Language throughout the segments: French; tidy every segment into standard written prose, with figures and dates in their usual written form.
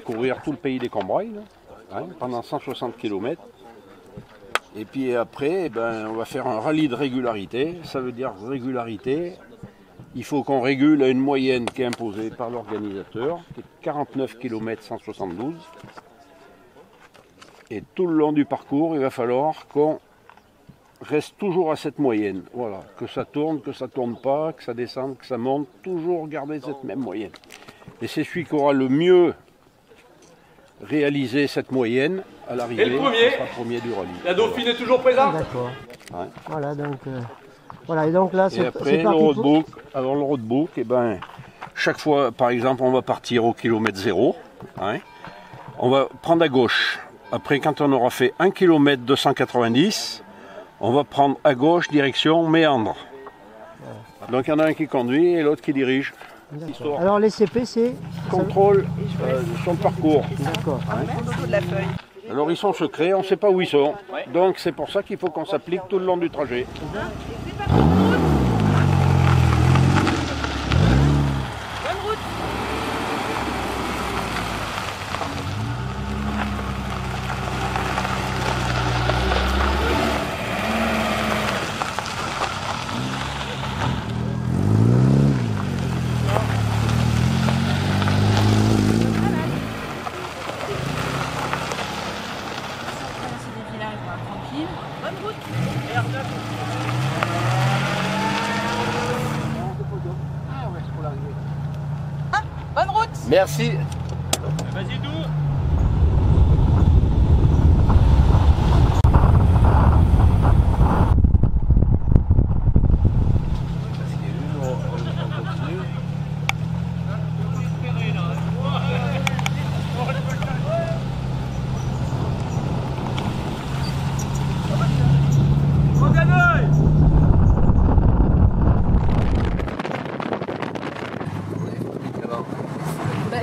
parcourir tout le pays des Combrailles pendant 160 km. Et puis après, on va faire un rallye de régularité. Ça veut dire régularité. Il faut qu'on régule à une moyenne qui est imposée par l'organisateur, qui est 49 km 172. Et tout le long du parcours, il va falloir qu'on reste toujours à cette moyenne. Voilà, que ça tourne pas, que ça descende, que ça monte, toujours garder cette même moyenne. Et c'est celui qui aura le mieux réalisé cette moyenne à l'arrivée, qui sera premier du rallye. La Dauphine est toujours présente. D'accord. Ouais. Voilà, donc, voilà, et donc là, et après, le roadbook, alors le roadbook, chaque fois, par exemple, on va partir au kilomètre 0. On va prendre à gauche. Après, quand on aura fait 1 km 290, on va prendre à gauche, direction Méandre. Donc il y en a un qui conduit et l'autre qui dirige. Alors les CP, c'est contrôle son parcours. D'accord. Alors ils sont secrets, on ne sait pas où ils sont. Donc c'est pour ça qu'il faut qu'on s'applique tout le long du trajet. Bonne route. Merci. Vas-y, Dou.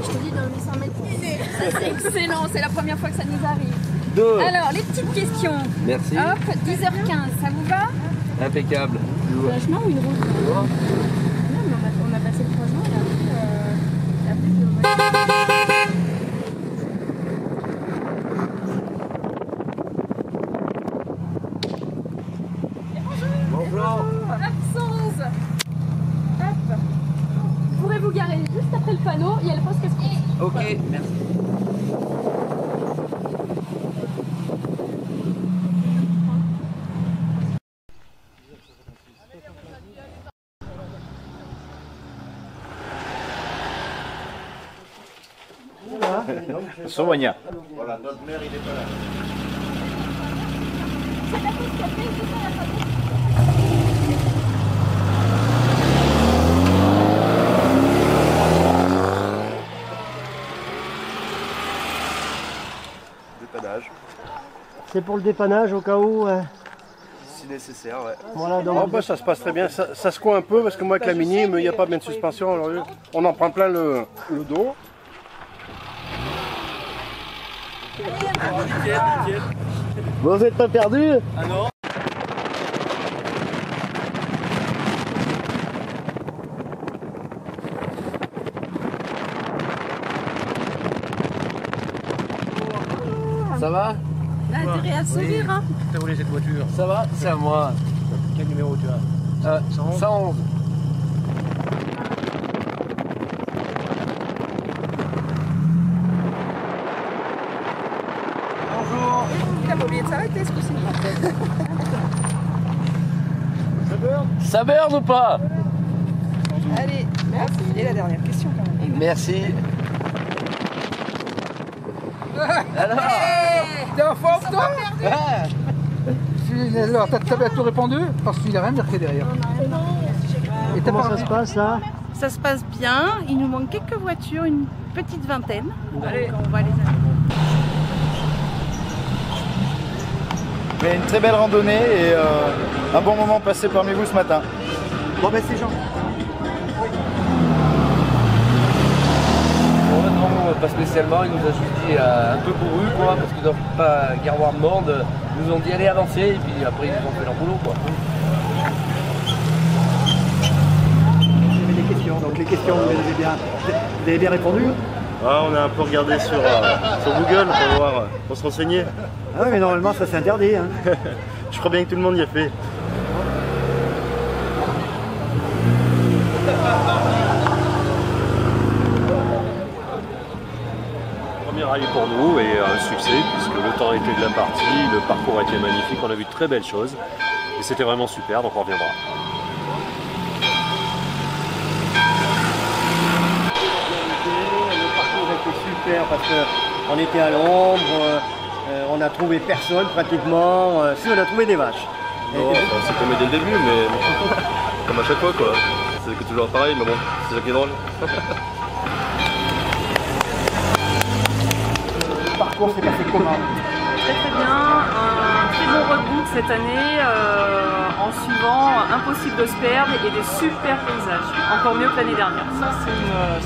Je te dis dans 800 mètres. Ça c'est excellent, c'est la première fois que ça nous arrive. Deux. Alors, les petites questions. Merci. Hop, 10h15, ça vous va? Impeccable. Croisement ou une route? Non, mais on a passé le croisement et Bonjour. Absence. Hop. Vous pourrez vous garer juste après le panneau, il y a le poste casse-croûte. Ok, merci. Sonia. Voilà, notre maire, il n'est pas là. C'est la pause café, c'est ça la pause. Dépannage, C'est pour le dépannage au cas où. si nécessaire, ouais. Voilà, donc, Ça se passe très bien, ça se court un peu parce que moi avec la Mini, il n'y a pas bien de suspension, alors on en prend plein le dos. vous n'êtes pas perdu? Ah non. Ça va? Intérêt à sourire, hein. T'as roulé cette voiture? Ça va? C'est à moi. Quel numéro tu as? 111. Bonjour. Il a pas oublié de s'arrêter ce coup-ci. Ça burn ou pas? Allez, merci. Et la dernière question quand même. Merci. Alors? T'es en forme toi? Alors t'as bien tout répondu? Parce qu'il a rien marqué derrière. Et comment ça se passe là? Ça se passe bien, il nous manque quelques voitures, une petite vingtaine. Allez. Donc on va les aller. Mais une très belle randonnée et un bon moment passé parmi vous ce matin. Bon ben c'est gentil. Non, pas spécialement, il nous a juste dit un peu couru quoi, parce qu'ils doivent pas garroir de monde. Ils nous ont dit allez avancer et puis après ils nous ont fait leur boulot quoi. J'avais des questions, donc les questions vous avez bien répondu. Ah, on a un peu regardé sur Google pour voir, pour se renseigner. Ah oui, mais normalement ça c'est interdit. Hein. Je crois bien que tout le monde y a fait. Premier rallye pour nous et un succès puisque le temps était de la partie, le parcours a été magnifique, on a vu de très belles choses et c'était vraiment super, donc on reviendra. Le parcours était super parce qu'on était à l'ombre, on a trouvé personne pratiquement, si on a trouvé des vaches. Non, c'est comme dès le début, mais comme à chaque fois quoi. C'est toujours pareil, mais bon, c'est ça qui est drôle. Le parcours s'est passé comment? Très très bien, un très bon roadbook cette année en suivant Impossible de se perdre et des super paysages, encore mieux que l'année dernière. Ça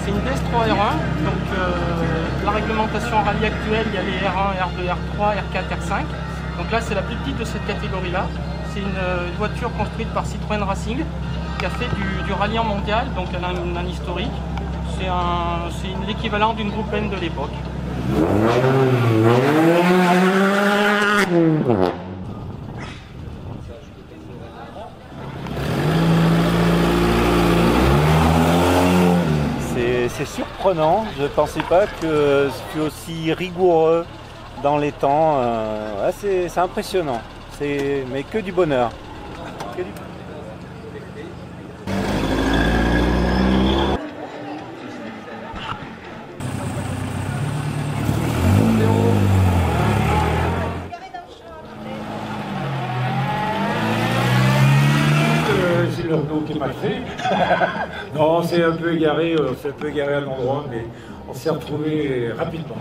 c'est une DS3R1, donc la réglementation rallye actuelle, il y a les R1, R2, R3, R4, R5. Donc là c'est la plus petite de cette catégorie-là. C'est une voiture construite par Citroën Racing qui a fait du rallye en mondial, donc elle a un historique. C'est l'équivalent d'une groupe N de l'époque. C'est surprenant, je ne pensais pas que ce fût aussi rigoureux dans les temps. Ouais, c'est impressionnant, mais que du bonheur. C'est leur dos qui est mal fait. Non, on s'est un peu égaré, à l'endroit, mais on s'est retrouvé rapidement.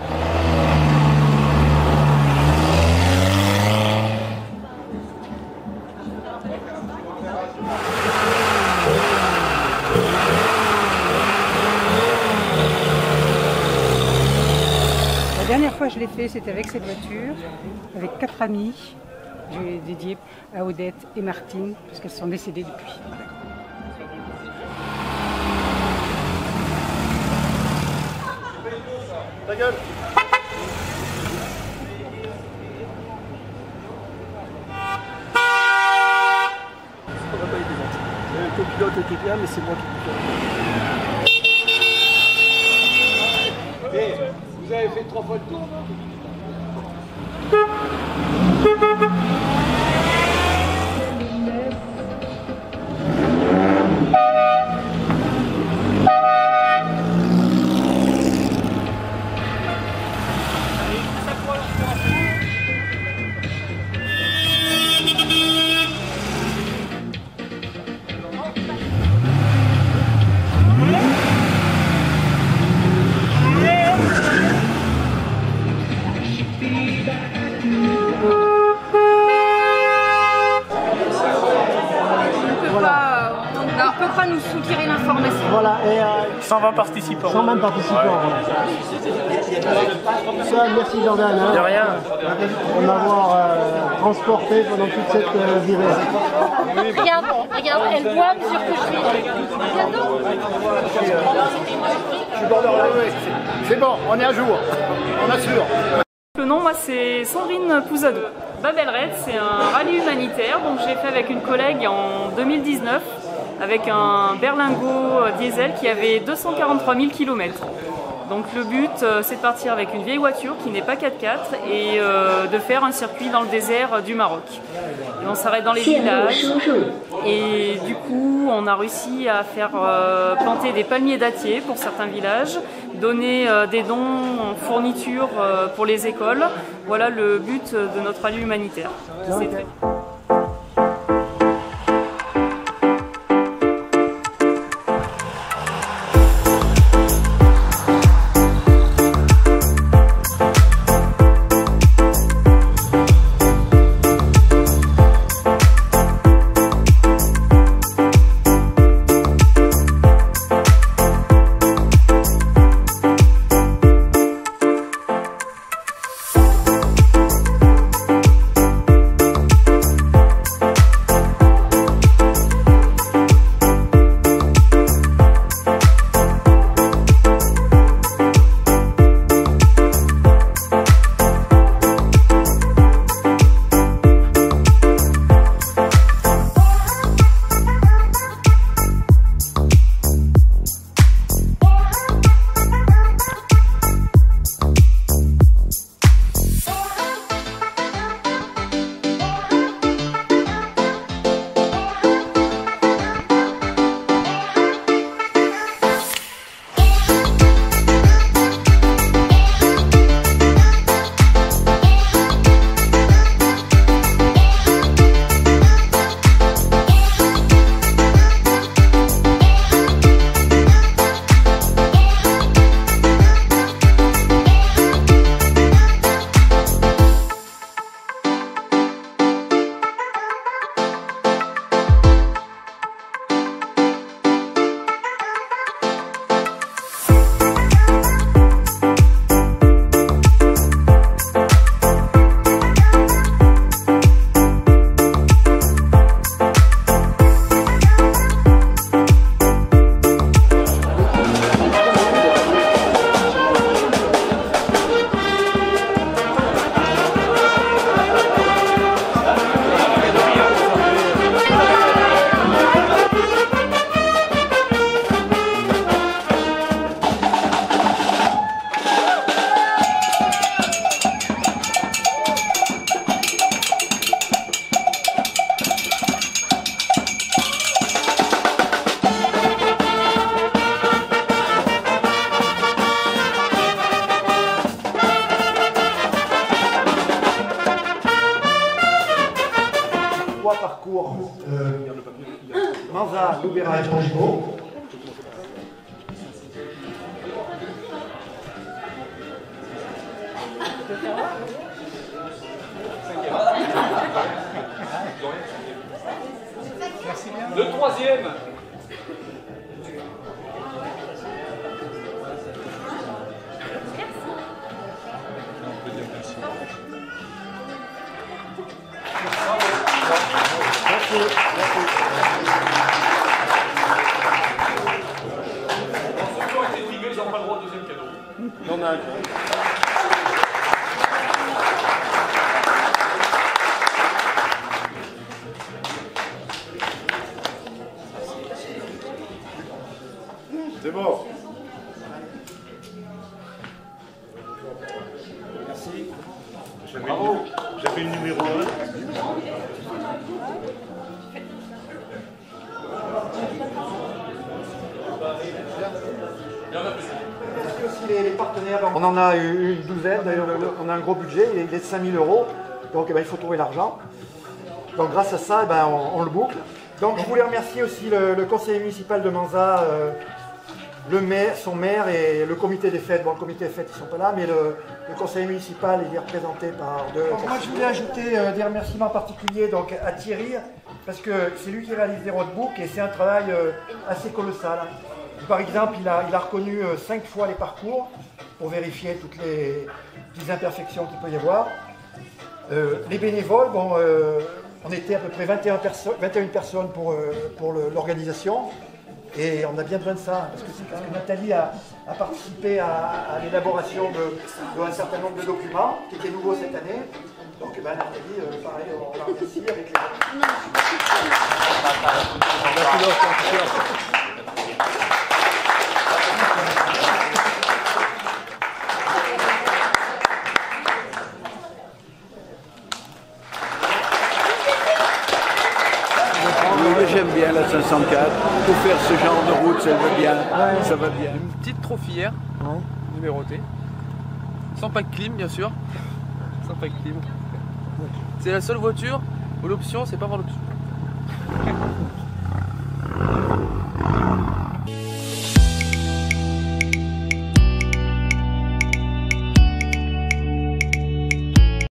La dernière fois que je l'ai fait, c'était avec cette voiture, avec 4 amis. Je l'ai dédié à Odette et Martine, parce qu'elles sont décédées depuis. Ta gueule! Ça n'a pas été bon. Le copilote était bien, mais c'est moi qui Et vous avez fait 3 fois le tour. On ne peut pas nous soutirer l'information. Voilà, et 120 participants. 120 participants. Voilà. Ça, merci Jordan. Hein, de rien. De m'avoir transporté pendant toute cette virée. Regarde, elle voit à mesure que je suis. Je suis border là. C'est bon, on est à jour. On assure. Le nom, moi, c'est Sandrine Pouzadou. Babel Red, c'est un rallye humanitaire, donc j'ai fait avec une collègue en 2019 avec un berlingot diesel qui avait 243 000 km. Donc le but, c'est de partir avec une vieille voiture qui n'est pas 4x4 et de faire un circuit dans le désert du Maroc. Et on s'arrête dans les villages et du coup, on a réussi à faire planter des palmiers dattiers pour certains villages, donner des dons en fourniture pour les écoles. Voilà le but de notre rallye humanitaire. C'est très... l'Opéra Étrange-Beau. Le troisième. Ils n'ont pas le droit au deuxième cadeau. On a un. C'est bon. Merci. Bravo. J'avais le numéro 1. Merci aussi les partenaires. On en a une douzaine, d'ailleurs on a un gros budget, il est de 5 000 €, donc il faut trouver l'argent. Donc grâce à ça, on le boucle. Donc je voulais remercier aussi le conseiller municipal de Manzat, le maire, son maire et le comité des fêtes. Bon, le comité des fêtes ils ne sont pas là, mais le conseiller municipal il est représenté par deux. Donc, moi je voulais ajouter des remerciements particuliers donc, à Thierry, parce que c'est lui qui réalise les roadbooks et c'est un travail assez colossal. Par exemple, il a reconnu 5 fois les parcours pour vérifier toutes les imperfections qu'il peut y avoir. Les bénévoles, bon, on était à peu près 21 personnes pour l'organisation. Et on a bien besoin de ça, parce que Nathalie a participé à l'élaboration d'un certain nombre de documents qui étaient nouveaux cette année. Donc Nathalie, pareil, on la remercie avec les... J'aime bien la 504, pour faire ce genre de route, ça va bien. Ça va bien. Une petite trophière, numérotée. Sans pack clim, bien sûr. Sans pack clim. C'est la seule voiture où l'option, c'est pas avoir l'option.